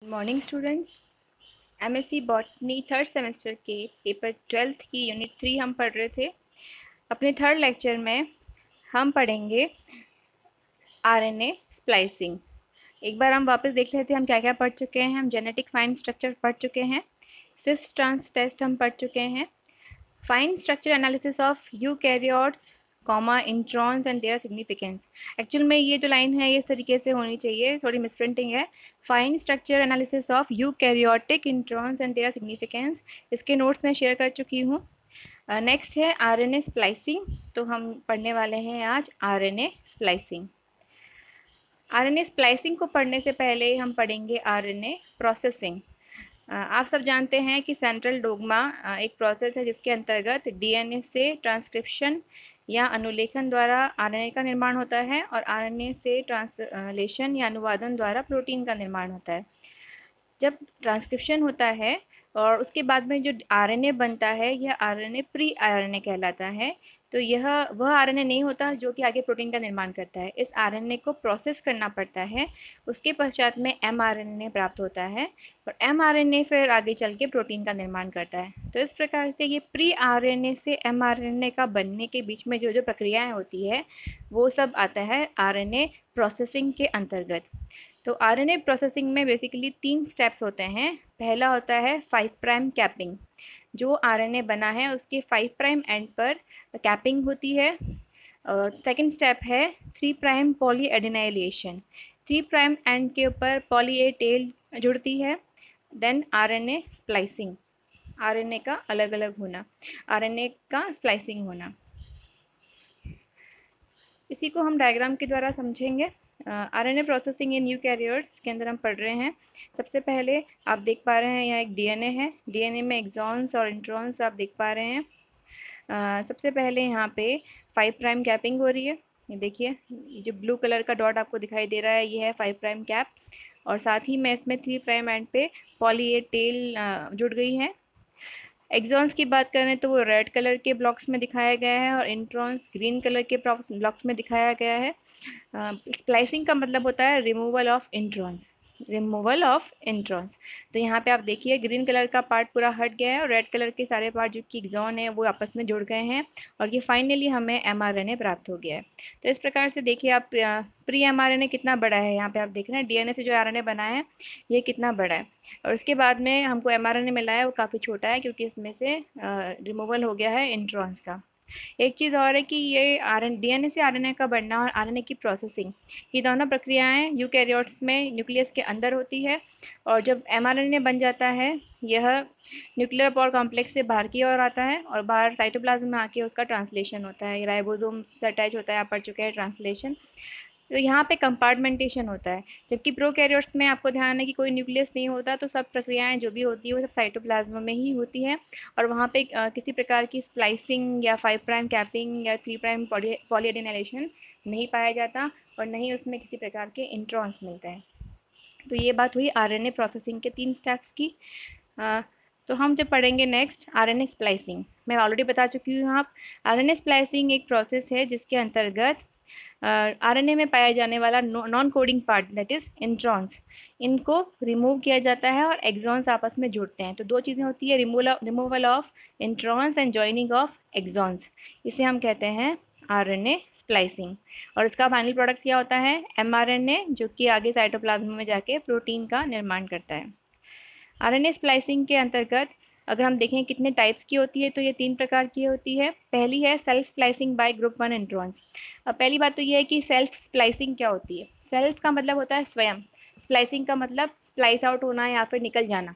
Morning students. MSc botany third semester के paper 12th की unit 3 हम पढ़ रहे थे। अपने थर्ड लेक्चर में हम पढ़ेंगे आरएनए स्प्लाइसिंग। एक बार हम वापस देख लेते हैं हम क्या क्या पढ़ चुके हैं। हम जेनेटिक फाइन स्ट्रक्चर पढ़ चुके हैं, सिस ट्रांस टेस्ट हम पढ़ चुके हैं, fine structure analysis of eukaryotes comma introns and their significance. Actual में ये जो लाइन है ये इस तरीके से होनी चाहिए, थोड़ी मिसप्रिंटिंग है। Fine structure analysis of eukaryotic introns and their significance, इसके नोट्स मैं शेयर कर चुकी हूँ। नेक्स्ट है आरएनए स्प्लाइसिंग, तो हम पढ़ने वाले हैं आज आरएनए स्प्लाइसिंग। आरएनए स्प्लाइसिंग को पढ़ने से पहले हम पढ़ेंगे आरएनए प्रोसेसिंग। आप सब जानते हैं कि सेंट्रल डोग्मा एक प्रोसेस है जिसके अंतर्गत डीएनए से ट्रांसक्रिप्शन या अनुलेखन द्वारा आरएनए का निर्माण होता है और आरएनए से ट्रांसलेशन या अनुवादन द्वारा प्रोटीन का निर्माण होता है। जब ट्रांसक्रिप्शन होता है और उसके बाद में जो आरएनए बनता है यह आरएनए प्री आरएनए कहलाता है। तो यह वह आरएनए नहीं होता जो कि आगे प्रोटीन का निर्माण करता है। इस आरएनए को प्रोसेस करना पड़ता है, उसके पश्चात में एमआरएनए प्राप्त होता है और एमआरएनए फिर आगे चल के प्रोटीन का निर्माण करता है। तो इस प्रकार से ये प्री आरएनए से एमआरएनए का बनने के बीच में जो जो प्रक्रियाएं होती है वो सब आता है आरएनए प्रोसेसिंग के अंतर्गत। तो आरएनए प्रोसेसिंग में बेसिकली 3 स्टेप्स होते हैं। पहला होता है 5' कैपिंग। जो आरएनए बना है उसके 5' एंड पर कैपिंग होती है। सेकंड स्टेप है 3' पॉली एडिनाइलेशन। 3' एंड के ऊपर पॉली ए टेल जुड़ती है। देन आरएनए स्प्लाइसिंग, आरएनए का अलग अलग होना, आरएनए का स्प्लाइसिंग होना। इसी को हम डायग्राम के द्वारा समझेंगे। आरएनए प्रोसेसिंग इन यूकैरियोट्स के अंदर हम पढ़ रहे हैं। सबसे पहले आप देख पा रहे हैं यहाँ एक डीएनए है। डीएनए में एक्सॉन्स और इंट्रॉन्स आप देख पा रहे हैं। सबसे पहले यहाँ पे 5' कैपिंग हो रही है। ये देखिए, ये जो ब्लू कलर का डॉट आपको दिखाई दे रहा है ये है 5' कैप और साथ ही में इसमें 3' एंड पे पॉली ए टेल जुड़ गई है। एक्सॉन्स की बात करें तो वो रेड कलर के ब्लॉक्स में दिखाया गया है और इंट्रॉन्स ग्रीन कलर के ब्लॉक्स में दिखाया गया है। स्प्लाइसिंग का मतलब होता है removal of introns, removal of introns. तो यहाँ पे आप देखिए ग्रीन कलर का पार्ट पूरा हट गया है और रेड कलर के सारे पार्ट जो कि एक्सॉन है वो आपस में जुड़ गए हैं और ये फाइनली हमें एमआरएनए प्राप्त हो गया है। तो इस प्रकार से देखिए आप प्री एमआरएनए कितना बड़ा है। यहाँ पे आप देख रहे हैं डीएनए से जो आरएनए बना है ये कितना बड़ा है और उसके बाद में हमको एमआरएनए मिला है वो काफ़ी छोटा है क्योंकि इसमें से रिमूवल हो गया है इंट्रॉन्स का। एक चीज़ और है कि ये डीएनए से आरएनए का बनना और आरएनए की प्रोसेसिंग, ये दोनों प्रक्रियाएं यूकैरियोट्स में न्यूक्लियस के अंदर होती है और जब एमआरएनए बन जाता है यह न्यूक्लियर पोर कॉम्प्लेक्स से बाहर की ओर आता है और बाहर साइटोप्लाज्म में आके उसका ट्रांसलेशन होता है। राइबोसोम से अटैच होता है, आप पढ़ चुके हैं ट्रांसलेशन। तो यहाँ पे कंपार्टमेंटेशन होता है, जबकि प्रोकैरियोट्स में आपको ध्यान है कि कोई न्यूक्लियस नहीं होता, तो सब प्रक्रियाएं जो भी होती है वो सब साइटोप्लाज्म में ही होती है और वहाँ पे किसी प्रकार की स्प्लाइसिंग या 5' कैपिंग या 3' पॉलीएडिनाइलेशन नहीं पाया जाता और नहीं उसमें किसी प्रकार के इंट्रॉन्स मिलते हैं। तो ये बात हुई आरएनए प्रोसेसिंग के 3 स्टेप्स की। तो हम जब पढ़ेंगे नेक्स्ट आरएनए स्प्लाइसिंग, मैं ऑलरेडी बता चुकी हूँ। आप आरएनए स्प्लाइसिंग एक प्रोसेस है जिसके अंतर्गत आरएनए में पाया जाने वाला non coding part that is introns, इनको रिमूव किया जाता है और एक्सॉन्स आपस में जुड़ते हैं। तो 2 चीज़ें होती है, removal of introns and joining of exons. इसे हम कहते हैं आरएनए स्प्लाइसिंग और इसका फाइनल प्रोडक्ट क्या होता है एमआरएनए, जो कि आगे साइटोप्लाज्म में जाके प्रोटीन का निर्माण करता है। आरएनए स्प्लाइसिंग के अंतर्गत अगर हम देखें कितने टाइप्स की होती है तो ये 3 प्रकार की होती है। पहली है self splicing bye group 1 introns. अब पहली बात तो ये है कि सेल्फ स्प्लाइसिंग क्या होती है। सेल्फ का मतलब होता है स्वयं, स्प्लाइसिंग का मतलब स्प्लाइस आउट होना या फिर निकल जाना।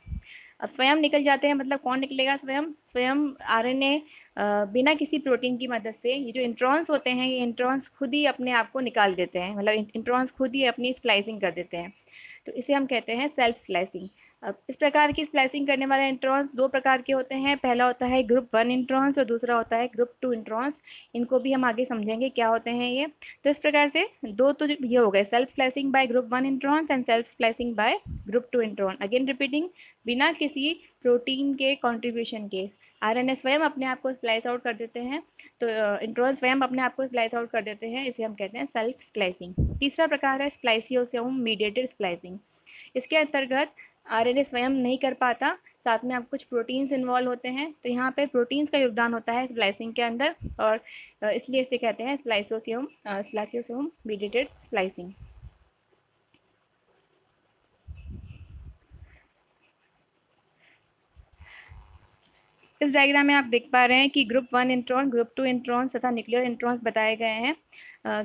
अब स्वयं निकल जाते हैं मतलब कौन निकलेगा, स्वयं स्वयं आरएनए बिना किसी प्रोटीन की मदद से, ये जो इंट्रॉन्स होते हैं ये इंट्रॉन्स खुद ही अपने आप को निकाल देते हैं, मतलब इंट्रॉन्स खुद ही अपनी स्प्लाइसिंग कर देते हैं। तो इसे हम कहते हैं सेल्फ स्प्लाइसिंग। अब इस प्रकार की स्प्लाइसिंग करने वाले इंट्रॉन्स 2 प्रकार के होते हैं। पहला होता है ग्रुप 1 इंट्रॉन्स और दूसरा होता है ग्रुप 2 इंट्रॉन्स। इनको भी हम आगे समझेंगे क्या होते हैं ये। तो इस प्रकार से 2 तो ये हो गए, self splicing bye group 1 introns and self splicing bye group 2 intron. Again repeating, बिना किसी प्रोटीन के कॉन्ट्रीब्यूशन के आरएनए स्वयं अपने आप को स्प्लाइस आउट कर देते हैं, तो इंट्रॉन स्वयं अपने आप को स्प्लाइस आउट कर देते हैं, इसे हम कहते हैं सेल्फ स्प्लाइसिंग। तीसरा प्रकार है स्प्लाइसियोसोम मीडिएटेड स्प्लाइसिंग। इसके अंतर्गत आरएनए स्वयं नहीं कर पाता, साथ में आप कुछ प्रोटीन्स इन्वॉल्व होते हैं, तो यहाँ पे प्रोटीन्स का योगदान होता है स्प्लाइसिंग के अंदर, और इसलिए इसे कहते हैं स्प्लाइसियोसोम मीडिएटेड स्प्लाइसिंग। इस डायग्राम में आप देख पा रहे हैं कि ग्रुप 1 इंट्रॉन, ग्रुप 2 इंट्रॉन्स तथा न्यूक्लियर इंट्रॉन्स बताए गए हैं।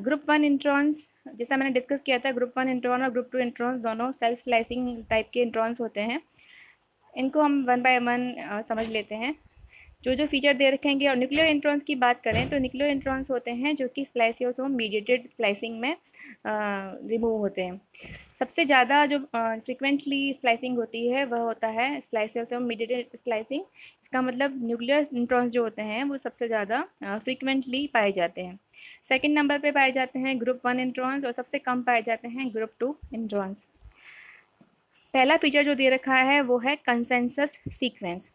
ग्रुप 1 इंट्रॉन्स, जैसा मैंने डिस्कस किया था, ग्रुप 1 इंट्रॉन और ग्रुप 2 इंट्रॉन्स दोनों सेल्फ स्लाइसिंग टाइप के इंट्रॉन्स होते हैं। इनको हम वन बाय वन समझ लेते हैं, जो जो फीचर दे रखेंगे। और न्यूक्लियर इंट्रॉन्स की बात करें तो न्यूक्लियर इंट्रॉन्स होते हैं जो कि स्प्लाइसियोसोम मीडिएटेड स्प्लाइसिंग में रिमूव होते हैं। सबसे ज़्यादा जो फ्रिक्वेंटली स्प्लाइसिंग होती है वह होता है स्प्लाइसियोसोम मीडिएटेड स्प्लाइसिंग। इसका मतलब न्यूक्लियर इंट्रॉन्स जो होते हैं वो सबसे ज़्यादा फ्रिक्वेंटली पाए जाते हैं। सेकंड नंबर पे पाए जाते हैं ग्रुप 1 इंट्रॉन्स, और सबसे कम पाए जाते हैं ग्रुप 2 इंट्रॉन्स। पहला फीचर जो दे रखा है वो है कंसेंसस सीक्वेंस।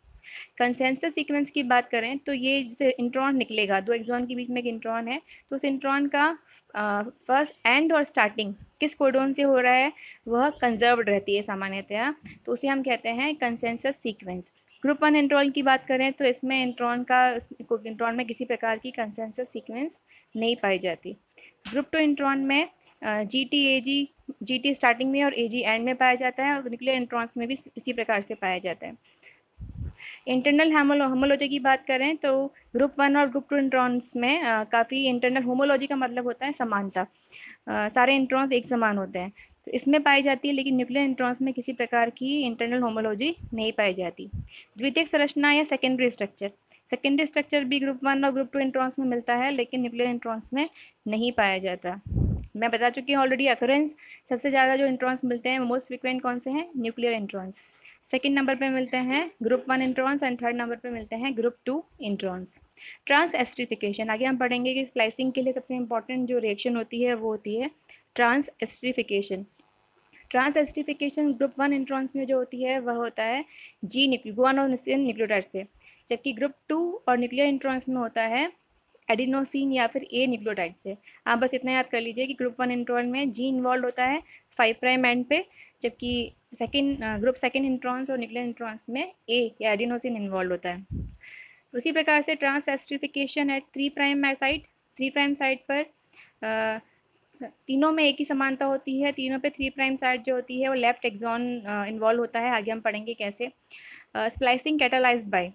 कंसेंसस सीक्वेंस की बात करें तो ये जैसे इंट्रॉन निकलेगा, दो एक्सॉन के बीच में एक इंट्रॉन है, तो उस इंट्रॉन का फर्स्ट एंड और स्टार्टिंग किस कोडोन से हो रहा है वह कंजर्व्ड रहती है सामान्यतया, तो उसे हम कहते हैं कंसेंसस सीक्वेंस। ग्रुप 1 इंट्रॉन की बात करें तो इसमें इंट्रॉन में किसी प्रकार की कंसेंसस सीक्वेंस नहीं पाई जाती। ग्रुप 2 इंट्रॉन में जी टी स्टार्टिंग में और ए जी एंड में पाया जाता है, और न्यूक्लियर इंट्रॉन्स में भी इसी प्रकार से पाया जाता है। इंटरनल होमोलॉजी की बात करें तो ग्रुप 1 और ग्रुप 2 इंट्रॉन्स में काफ़ी इंटरनल होमोलॉजी का मतलब होता है समानता, सारे इंट्रॉन्स एक समान होते हैं, तो इसमें पाई जाती है। लेकिन न्यूक्लियर इंट्रॉन्स में किसी प्रकार की इंटरनल होमोलॉजी नहीं पाई जाती। द्वितीयक संरचना या सेकेंडरी स्ट्रक्चर भी ग्रुप 1 और ग्रुप 2 इंट्रॉन्स में मिलता है, लेकिन न्यूक्लियर इंट्रॉन्स में नहीं पाया जाता। मैं बता चुकी हूँ ऑलरेडी अकरेंस, सबसे ज़्यादा जो इंट्रॉन्स मिलते हैं मोस्ट फ्रिक्वेंट कौन से हैं, न्यूक्लियर इंट्रॉन्स। सेकेंड नंबर पे मिलते हैं group 1 introns, and third number पे मिलते हैं ग्रुप 2 इंट्रॉन्स। ट्रांसएस्टरिफिकेशन, आगे हम पढ़ेंगे कि स्प्लाइसिंग के लिए सबसे इंपॉर्टेंट जो रिएक्शन होती है वो होती है ट्रांसएस्टरिफिकेशन। ट्रांसएस्टरिफिकेशन ग्रुप 1 इंट्रॉन्स में जो होती है वह होता है गुआनोसिन न्यूक्लियोटाइड से, जबकि ग्रुप 2 और न्यूक्लियर इंट्रॉन्स में होता है एडिनोसिन या फिर ए न्यूक्लियोटाइड से। आप बस इतना याद कर लीजिए कि ग्रुप 1 इंट्रॉन में जी इन्वॉल्व होता है 5 प्राइम एंड पे, जबकि ग्रुप सेकेंड इंट्रॉन्स और न्यूक्लियर इंट्रॉन्स में ए या एडिनोसिन इन्वॉल्व होता है। उसी प्रकार से ट्रांसएस्टरिफिकेशन एट 3 प्राइम साइट पर तीनों में एक ही समानता होती है। तीनों पे 3 प्राइम साइट जो होती है वो लेफ्ट एक्सॉन इन्वॉल्व होता है, आगे हम पढ़ेंगे कैसे। स्प्लाइसिंग कैटालाइज्ड बाय,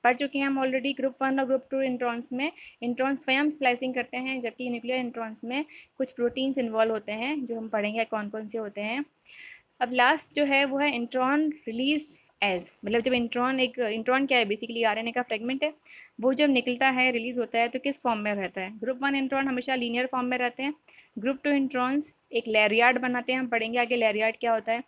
पढ़ चुके हैं हम ऑलरेडी। ग्रुप 1 और ग्रुप 2 इंट्रॉन्स में इंट्रॉन्स स्वयं स्प्लाइसिंग करते हैं, जबकि न्यूक्लियर इंट्रॉन्स में कुछ प्रोटीन्स इन्वॉल्व होते हैं, जो हम पढ़ेंगे कौन कौन से होते हैं। अब लास्ट जो है वो है इंट्रॉन रिलीज एज, मतलब जब इंट्रॉन क्या है, बेसिकली आरएनए का फ्रेगमेंट है, वो जब निकलता है रिलीज होता है तो किस फॉर्म में रहता है। ग्रुप 1 इंट्रॉन हमेशा लीनियर फॉर्म में रहते हैं, ग्रुप 2 इंट्रॉन्स एक लैरियाड बनाते हैं, हम पढ़ेंगे आगे लैरियाड क्या होता है,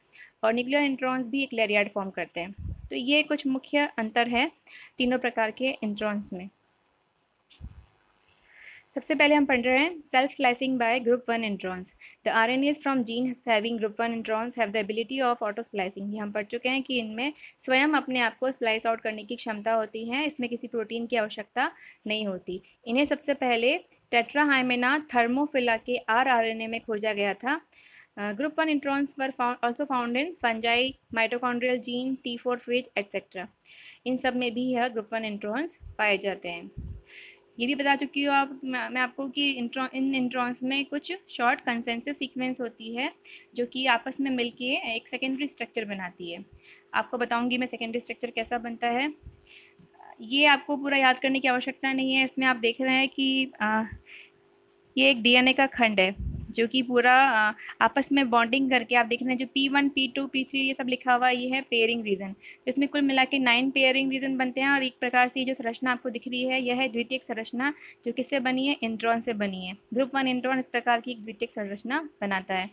और न्यूक्लियर इंट्रॉन्स भी एक लैरियाड फॉर्म करते हैं। तो ये कुछ मुख्य अंतर है तीनों प्रकार के इंट्रॉन्स में। सबसे पहले हम पढ़ रहे हैं self splicing bye group 1 introns. The RNase from gene having group 1 introns have the ability of auto splicing. ये हम पढ़ चुके हैं कि इनमें स्वयं अपने आप को स्प्लाइस आउट करने की क्षमता होती है, इसमें किसी प्रोटीन की आवश्यकता नहीं होती। इन्हें सबसे पहले टेट्राहाइमेना थर्मोफिला के आरएनए में खोजा गया था। Group 1 introns were also found in fungi, mitochondrial gene, T4 phage etcetera. इन सब में भी यह ग्रुप 1 इंट्रॉन्स पाए जाते हैं। ये भी बता चुकी हूँ मैं आपको कि इन इंट्रॉन्स में कुछ शॉर्ट कंसेंसस सीक्वेंस होती है, जो कि आपस में मिलके एक सेकेंडरी स्ट्रक्चर बनाती है। आपको बताऊंगी मैं सेकेंडरी स्ट्रक्चर कैसा बनता है। ये आपको पूरा याद करने की आवश्यकता नहीं है। इसमें आप देख रहे हैं कि ये एक डीएनए का खंड है, जो कि पूरा आपस में बॉन्डिंग करके, आप देख रहे हैं जो P1, P2, P3 ये सब लिखा हुआ, ये है पेयरिंग रीजन। तो इसमें कुल मिला के 9 पेयरिंग रीजन बनते हैं, और एक प्रकार से जो संरचना आपको दिख रही है यह है द्वितीयक संरचना, जो किससे बनी है, इंट्रॉन से बनी है। ग्रुप 1 इंट्रॉन इस प्रकार की एक द्वितीयक संरचना बनाता है।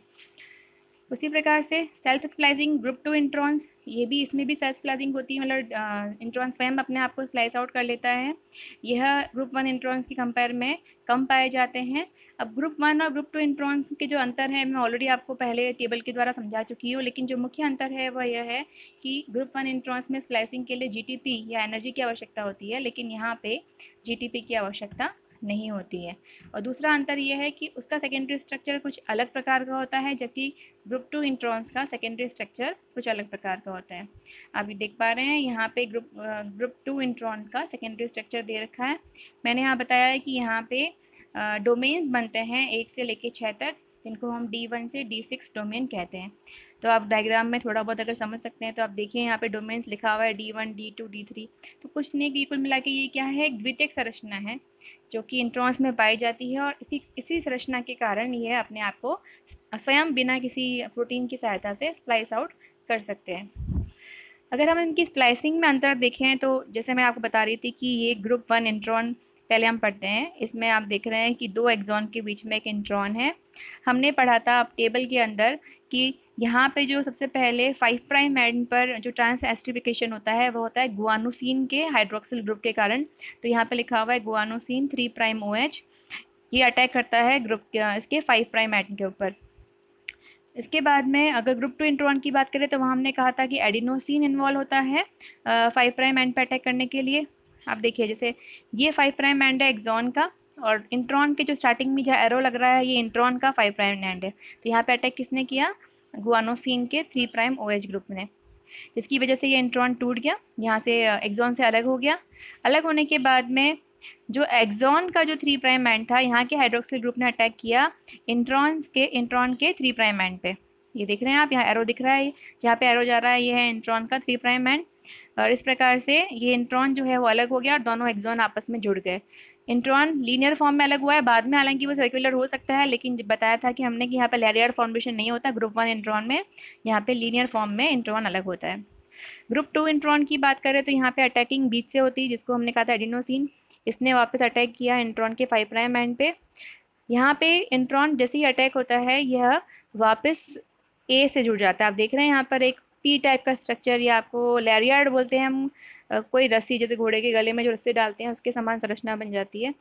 उसी प्रकार से सेल्फ स्प्लाइसिंग ग्रुप 2 इंट्रॉन्स, ये भी इसमें भी सेल्फ स्प्लाइसिंग होती है, मतलब इंट्रॉन स्वयं अपने आप को स्लाइस आउट कर लेता है। यह ग्रुप 1 इंट्रॉन्स की कंपेयर में कम पाए जाते हैं। अब ग्रुप 1 और ग्रुप 2 इंट्रॉन्स के जो अंतर है मैं ऑलरेडी आपको पहले टेबल के द्वारा समझा चुकी हूँ, लेकिन जो मुख्य अंतर है वह यह है कि ग्रुप 1 इंट्रॉन्स में स्प्लाइसिंग के लिए जीटीपी या एनर्जी की आवश्यकता होती है, लेकिन यहाँ पे जीटीपी की आवश्यकता नहीं होती है। और दूसरा अंतर यह है कि उसका सेकेंडरी स्ट्रक्चर कुछ अलग प्रकार का होता है, जबकि ग्रुप 2 इंट्रॉन्स का सेकेंडरी स्ट्रक्चर कुछ अलग प्रकार का होता है। आप ये देख पा रहे हैं यहाँ पे ग्रुप 2 इंट्रॉन का सेकेंडरी स्ट्रक्चर दे रखा है। मैंने यहाँ बताया है कि यहाँ पे डोमेन्स बनते हैं 1 से लेके 6 तक, जिनको हम D1 से D6 डोमेन कहते हैं। तो आप डायग्राम में थोड़ा बहुत अगर समझ सकते हैं तो आप देखिए यहाँ पे डोमेन्स लिखा हुआ है D1, D2, D3। तो कुछ नहीं कि कुल मिला के ये क्या है, एक द्वितीयक संरचना है जो कि इंट्रॉन्स में पाई जाती है, और इसी संरचना के कारण ये अपने आप को स्वयं बिना किसी प्रोटीन की सहायता से स्प्लाइस आउट कर सकते हैं। अगर हम इनकी स्प्लाइसिंग में अंतर देखें तो जैसे मैं आपको बता रही थी कि ये ग्रुप 1 इंट्रॉन पहले हम पढ़ते हैं। इसमें आप देख रहे हैं कि 2 एक्सॉन के बीच में एक इंट्रॉन है। हमने पढ़ा था टेबल के अंदर कि यहाँ पे जो सबसे पहले 5 प्राइम एंड पर जो ट्रांस एस्टिफिकेशन होता है वो होता है गुआनोसिन के हाइड्रोक्सिल ग्रुप के कारण। तो यहाँ पे लिखा हुआ है गुआनोसिन 3 प्राइम OH, ये अटैक करता है ग्रुप इसके 5 प्राइम एंड के ऊपर। इसके बाद में अगर ग्रुप 2 इंट्रॉन की बात करें तो वहाँ हमने कहा था कि एडिनोसिन इन्वॉल्व होता है 5 प्राइम एंड पर अटैक करने के लिए। आप देखिए जैसे ये 5 प्राइम एंड है एक्सॉन का, और इंट्रॉन के जो स्टार्टिंग में जहाँ एरो लग रहा है ये इंट्रॉन का 5 प्राइम एंड है। तो यहाँ पे अटैक किसने किया, गुआनोसिन के 3 प्राइम OH ग्रुप ने, जिसकी वजह से ये इंट्रॉन टूट गया, यहाँ से एक्सॉन से अलग हो गया। अलग होने के बाद में जो एक्सॉन का जो 3 प्राइम एंड था, यहाँ के हाइड्रोक्सिल ग्रुप ने अटैक किया इंट्रॉन के 3 प्राइम एंड पे। ये देख रहे हैं आप, यहाँ एरो दिख रहा है, जहाँ पे एरो जा रहा है ये है इंट्रॉन का 3 प्राइम एंड, और इस प्रकार से ये इंट्रॉन जो है वो अलग हो गया और दोनों एक्सॉन आपस में जुड़ गए। इंट्रॉन लीनियर फॉर्म में अलग हुआ है बाद में, हालांकि वो सर्कुलर हो सकता है, लेकिन बताया था कि हमने कि यहाँ पे लैरियड फॉर्मेशन नहीं होता ग्रुप 1 इंट्रॉन में, यहाँ पे लीनियर फॉर्म में इंट्रॉन अलग होता है। ग्रुप 2 इंट्रॉन की बात करें तो यहाँ पे अटैकिंग बीच से होती है, जिसको हमने कहा था एडिनोसिन। इसने वापस अटैक किया इंट्रॉन के 5 प्राइम एंड पे। यहाँ पे इंट्रॉन जैसे ही अटैक होता है यह वापस A से जुड़ जाता है। आप देख रहे हैं यहाँ पर एक P टाइप का स्ट्रक्चर, या आपको लैरियड बोलते हैं हम, कोई रस्सी जैसे घोड़े के गले में जो रस्सी डालते हैं उसके समान संरचना बन जाती है।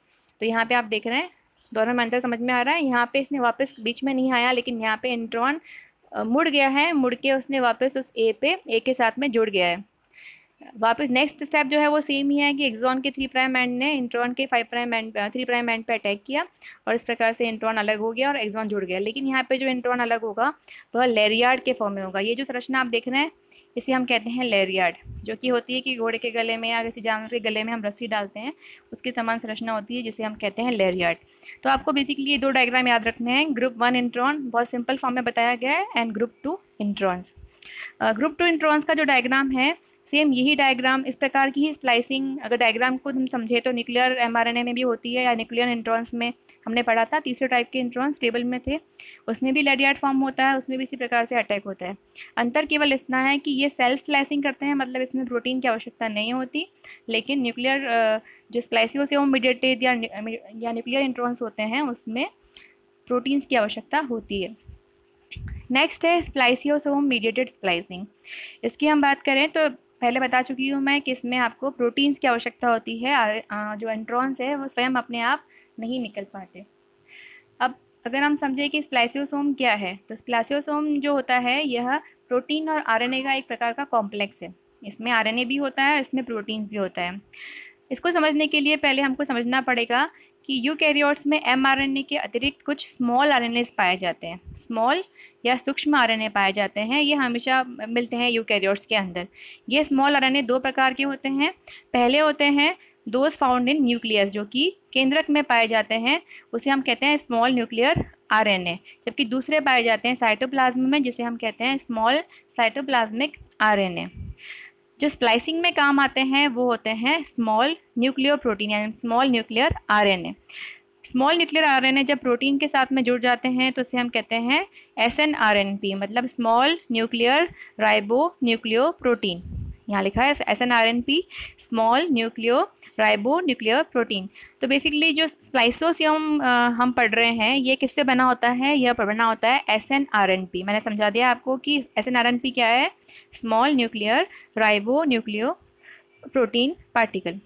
तो यहाँ पे आप देख रहे हैं दोनों में अंतर समझ में आ रहा है। यहाँ पे इसने वापस बीच में नहीं आया, लेकिन यहाँ पे इंट्रॉन मुड़ गया है, मुड़ के उसने वापस उस A के साथ में जुड़ गया है। वापस नेक्स्ट स्टेप जो है वो सेम ही है कि एक्सॉन के 3 प्राइम एंड ने इंट्रॉन के 3 प्राइम एंड पे अटैक किया, और इस प्रकार से इंट्रॉन अलग हो गया और एक्सॉन जुड़ गया। लेकिन यहाँ पे जो इंट्रॉन अलग होगा वह लैरियड के फॉर्म में होगा। ये जो संरचना आप देख रहे हैं इसे हम कहते हैं लैरियड, जो कि होती है कि घोड़े के गले में या किसी जानवर के गले में हम रस्सी डालते हैं, उसकी समान संरचना होती है जिसे हम कहते हैं लैरियड। तो आपको बेसिकली ये 2 डायग्राम याद रखने हैं। ग्रुप 1 इंट्रॉन बहुत सिंपल फॉर्म में बताया गया है, and group 2 introns. Group 2 introns का जो डायग्राम है सेम यही डायग्राम, इस प्रकार की ही स्प्लाइसिंग अगर डायग्राम को हम समझे तो न्यूक्लियर mRNA में भी होती है, या न्यूक्लियर इंट्रॉन्स में हमने पढ़ा था, तीसरे टाइप के इंट्रॉन्स टेबल में थे, उसमें भी लैरियड फॉर्म होता है, उसमें भी इसी प्रकार से अटैक होता है। अंतर केवल इतना है कि ये सेल्फ स्प्लाइसिंग करते हैं, मतलब इसमें प्रोटीन की आवश्यकता नहीं होती, लेकिन न्यूक्लियर जो स्प्लाइसियोसोम मीडिएटेड या न्यूक्लियर इंट्रॉन्स होते हैं उसमें प्रोटीन्स की आवश्यकता होती है। नेक्स्ट है स्प्लाइसियोसोम मीडिएटेड स्प्लाइसिंग। इसकी हम बात करें तो पहले बता चुकी हूँ मैं कि इसमें आपको प्रोटीन्स की आवश्यकता होती है, जो इंट्रॉन्स है वो स्वयं अपने आप नहीं निकल पाते। अब अगर हम समझें कि स्प्लाइसियोसोम क्या है, तो स्प्लाइसियोसोम जो होता है यह प्रोटीन और आरएनए का एक प्रकार का कॉम्प्लेक्स है। इसमें आरएनए भी होता है, इसमें प्रोटीन भी होता है। इसको समझने के लिए पहले हमको समझना पड़ेगा कि यूकैरियोट्स में mRNA के अतिरिक्त कुछ स्मॉल आरएनएस पाए जाते हैं, स्मॉल या सूक्ष्म आरएनए पाए जाते हैं। ये हमेशा मिलते हैं यूकैरियोट्स के अंदर। ये स्मॉल आरएनए 2 प्रकार के होते हैं। पहले होते हैं दोज फाउंड इन न्यूक्लियस, जो कि केंद्रक में पाए जाते हैं, उसे हम कहते हैं स्मॉल न्यूक्लियर आरएनए। जबकि दूसरे पाए जाते हैं साइटोप्लाज्म में, जिसे हम कहते हैं स्मॉल साइटोप्लाज्मिक आरएनए। जो स्प्लाइसिंग में काम आते हैं वो होते हैं स्मॉल न्यूक्लियर प्रोटीन यानी small nuclear RNA. Small nuclear RNA जब प्रोटीन के साथ में जुड़ जाते हैं तो उसे हम कहते हैं SNRNP, मतलब small nuclear ribo nucleo protein. यहाँ लिखा है SNRNP, small nucleo ribo nuclear protein. तो बेसिकली जो स्प्लाइसोसोम हम पढ़ रहे हैं ये किससे बना होता है, यह बना होता है SNRNP। मैंने समझा दिया आपको कि SNRNP क्या है, small nuclear ribonucleoprotein particle.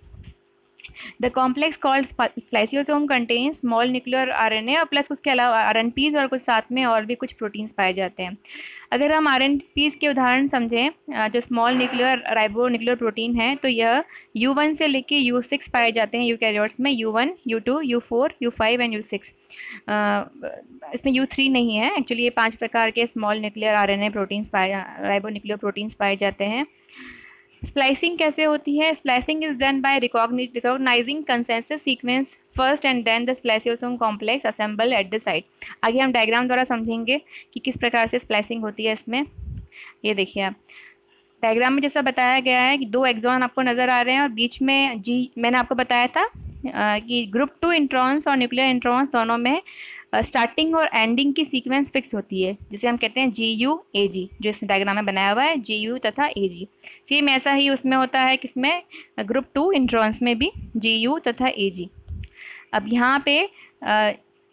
The complex called spliceosome contain small nuclear RNA और प्लस उसके अलावा आरएनपीज और कुछ साथ में और भी कुछ प्रोटीन्स पाए जाते हैं। अगर हम आरएनपीज के उदाहरण समझें, जो small nuclear ribo nuclear protein है, तो यह U1 से लेके U6 पाए जाते हैं यूकैरियोट्स में, U1, U2, U4, U5 and U6। इसमें U3 नहीं है एक्चुअली। ये 5 प्रकार के small nuclear RNA proteins ribo nuclear proteins पाए जाते हैं। स्प्लाइसिंग कैसे होती है? Splicing is done by recognizing consensus sequence first and then the spliceosome complex assemble at the site. आगे हम डायग्राम द्वारा समझेंगे कि किस प्रकार से स्प्लाइसिंग होती है इसमें। ये देखिए आप डायग्राम में जैसा बताया गया है कि 2 एक्सॉन आपको नज़र आ रहे हैं और बीच में जी मैंने आपको बताया था कि ग्रुप 2 इंट्रॉन्स और न्यूक्लियर इंट्रॉन्स दोनों में स्टार्टिंग और एंडिंग की सीक्वेंस फिक्स होती है, जिसे हम कहते हैं GU-AG, जो इस डायग्राम में बनाया हुआ है GU तथा AG। सेम ऐसा ही उसमें होता है किसमें, ग्रुप 2 इंट्रॉन्स में भी GU तथा AG। अब यहाँ पे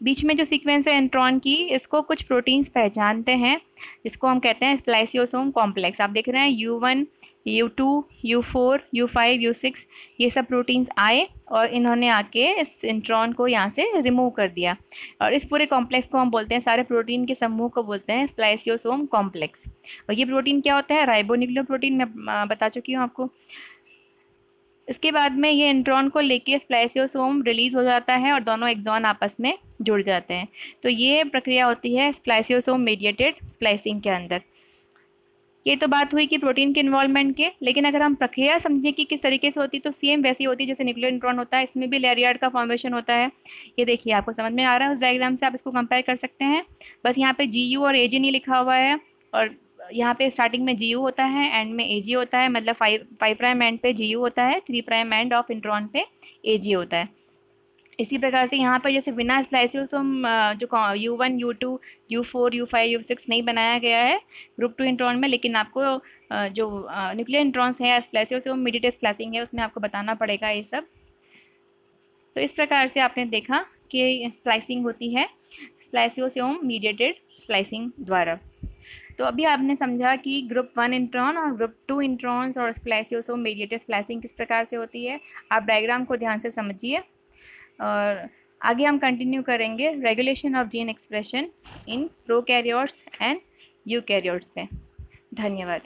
बीच में जो सीक्वेंस है इंट्रॉन की, इसको कुछ प्रोटीन्स पहचानते हैं, जिसको हम कहते हैं स्प्लाइसियोसोम कॉम्प्लेक्स। आप देख रहे हैं U1, U2, U4, U5, U6 ये सब प्रोटीन्स आए और इन्होंने आके इस इंट्रॉन को यहाँ से रिमूव कर दिया, और इस पूरे कॉम्प्लेक्स को हम बोलते हैं, सारे प्रोटीन के समूह को बोलते हैं स्प्लाइसियोसोम कॉम्प्लेक्स। और ये प्रोटीन क्या होता है? राइबोन्यूक्लियर प्रोटीन, मैं बता चुकी हूँ आपको। इसके बाद में ये इंट्रॉन को लेके स्प्लाइसियोसोम रिलीज हो जाता है और दोनों एक्सॉन आपस में जुड़ जाते हैं। तो ये प्रक्रिया होती है स्प्लाइसियोसोम मीडिएटेड स्प्लाइसिंग के अंदर। ये तो बात हुई कि प्रोटीन के इन्वॉल्वमेंट के, लेकिन अगर हम प्रक्रिया समझें कि किस तरीके से होती है, तो सेम वैसी होती है जैसे न्यूक्लियर इंट्रॉन होता है। इसमें भी लैरियार्ड का फॉर्मेशन होता है। ये देखिए आपको समझ में आ रहा है, उस डायग्राम से आप इसको कंपेयर कर सकते हैं। बस यहाँ पे GU और AG नहीं लिखा हुआ है, और यहाँ पे स्टार्टिंग में GU होता है, एंड में AG होता है, मतलब 5 प्राइम एंड पे GU होता है, 3 प्राइम एंड ऑफ इंट्रॉन पे AG होता है। इसी प्रकार से यहाँ पर जैसे बिना स्प्लाइसियोसोम जो U1, U2, U4, U5, U6 नहीं बनाया गया है ग्रुप 2 इंट्रॉन में, लेकिन आपको जो न्यूक्लियर इंट्रॉन्स है स्प्लाइसियोसोम मीडिएटेड स्प्लाइसिंग है, उसमें आपको बताना पड़ेगा ये सब। तो इस प्रकार से आपने देखा कि स्प्लाइसिंग होती है स्प्लाइसियोसोम मीडिएटेड स्प्लाइसिंग द्वारा। तो अभी आपने समझा कि ग्रुप 1 इंट्रॉन और ग्रुप 2 इंट्रॉन्स और स्प्लाइसियोसोम मीडिएटेड स्प्लाइसिंग किस प्रकार से होती है। आप डायग्राम को ध्यान से समझिए, और आगे हम कंटिन्यू करेंगे regulation of gene expression in prokaryotes and eukaryotes पे। धन्यवाद।